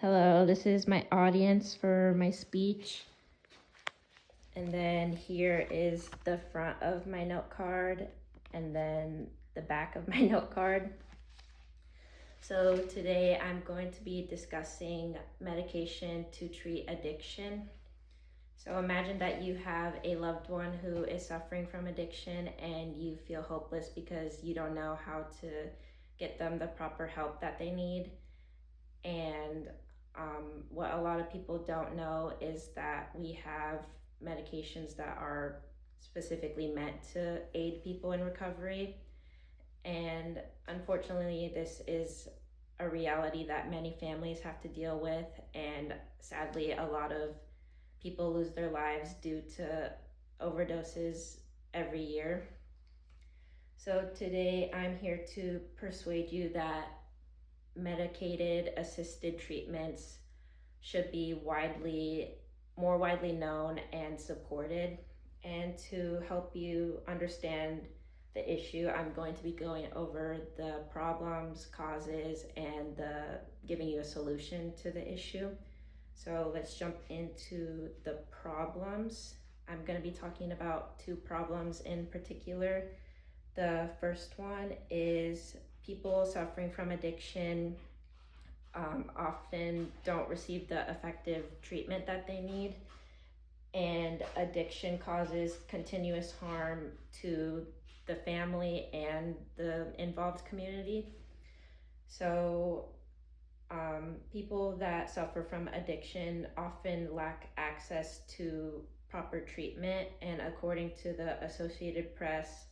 Hello, this is my audience for my speech. And then here is the front of my note card and then the back of my note card. So today I'm going to be discussing medication to treat addiction. So imagine that you have a loved one who is suffering from addiction and you feel hopeless because you don't know how to get them the proper help that they need. And what a lot of people don't know is that we have medications that are specifically meant to aid people in recovery. And unfortunately, this is a reality that many families have to deal with. And sadly, a lot of people lose their lives due to overdoses every year. So today I'm here to persuade you that medicated assisted treatments should be more widely known and supported. And to help you understand the issue, I'm going to be going over the problems, causes, and giving you a solution to the issue. So let's jump into the problems. I'm going to be talking about two problems in particular. The first one is people suffering from addiction often don't receive the effective treatment that they need, and addiction causes continuous harm to the family and the involved community. So people that suffer from addiction often lack access to proper treatment, and according to the Associated Press,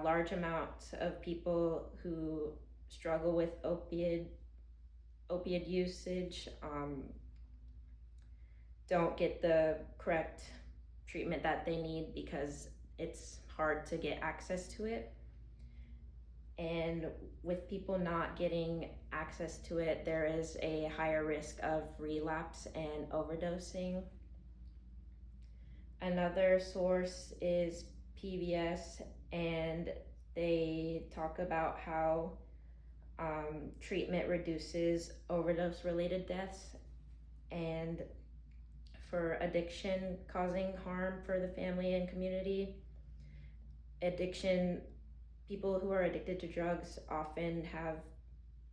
large amounts of people who struggle with opioid usage don't get the correct treatment that they need because it's hard to get access to it. And with people not getting access to it, there is a higher risk of relapse and overdosing. Another source is PBS, and they talk about how treatment reduces overdose related deaths, and for addiction causing harm for the family and community. People who are addicted to drugs often have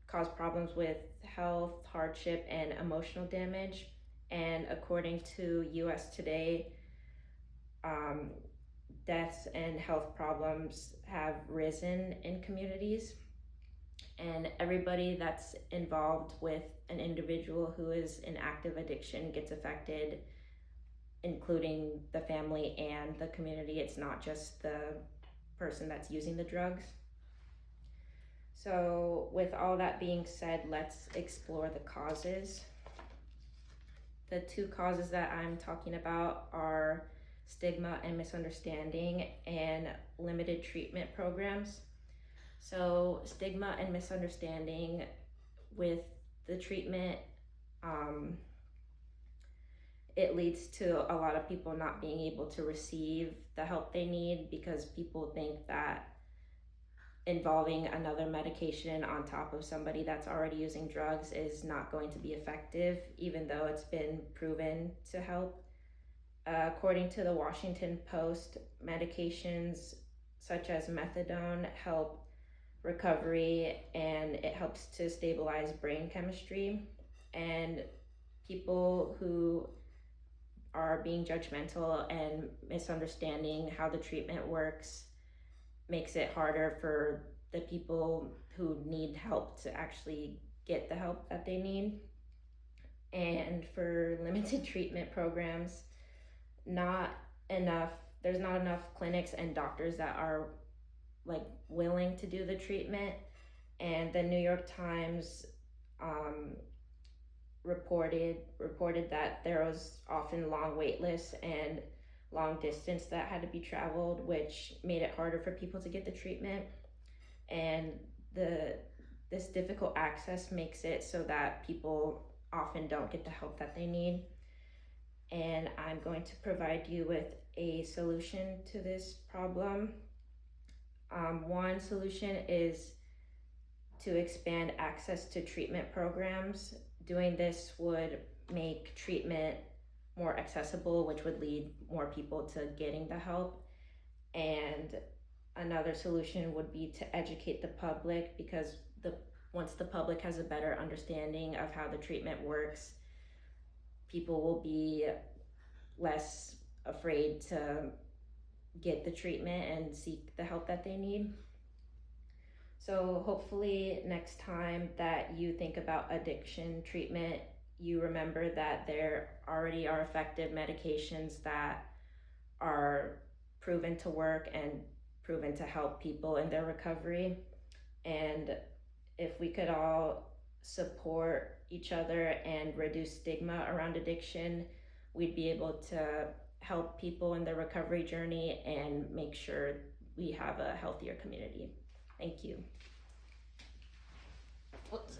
caused problems with health, hardship, and emotional damage. And according to US Today, deaths and health problems have risen in communities. And everybody that's involved with an individual who is in active addiction gets affected, including the family and the community. It's not just the person that's using the drugs. So with all that being said, let's explore the causes. The two causes that I'm talking about are stigma and misunderstanding and limited treatment programs. So stigma and misunderstanding with the treatment, it leads to a lot of people not being able to receive the help they need because people think that involving another medication on top of somebody that's already using drugs is not going to be effective, even though it's been proven to help. According to the Washington Post, medications such as methadone help recovery and it helps to stabilize brain chemistry. And people who are being judgmental and misunderstanding how the treatment works makes it harder for the people who need help to actually get the help that they need. And for limited treatment programs, there's not enough clinics and doctors that are willing to do the treatment. And the New York Times reported that there was often long wait lists and long distance that had to be traveled, which made it harder for people to get the treatment. And this difficult access makes it so that people often don't get the help that they need. And I'm going to provide you with a solution to this problem. One solution is to expand access to treatment programs doing this would make treatment more accessible, which would lead more people to getting the help. And another solution would be to educate the public, because once the public has a better understanding of how the treatment works, people will be less afraid to get the treatment and seek the help that they need. So hopefully next time that you think about addiction treatment, you remember that there already are effective medications that are proven to work and proven to help people in their recovery. And if we could all support each other and reduce stigma around addiction, we'd be able to help people in their recovery journey and make sure we have a healthier community. Thank you. Oops.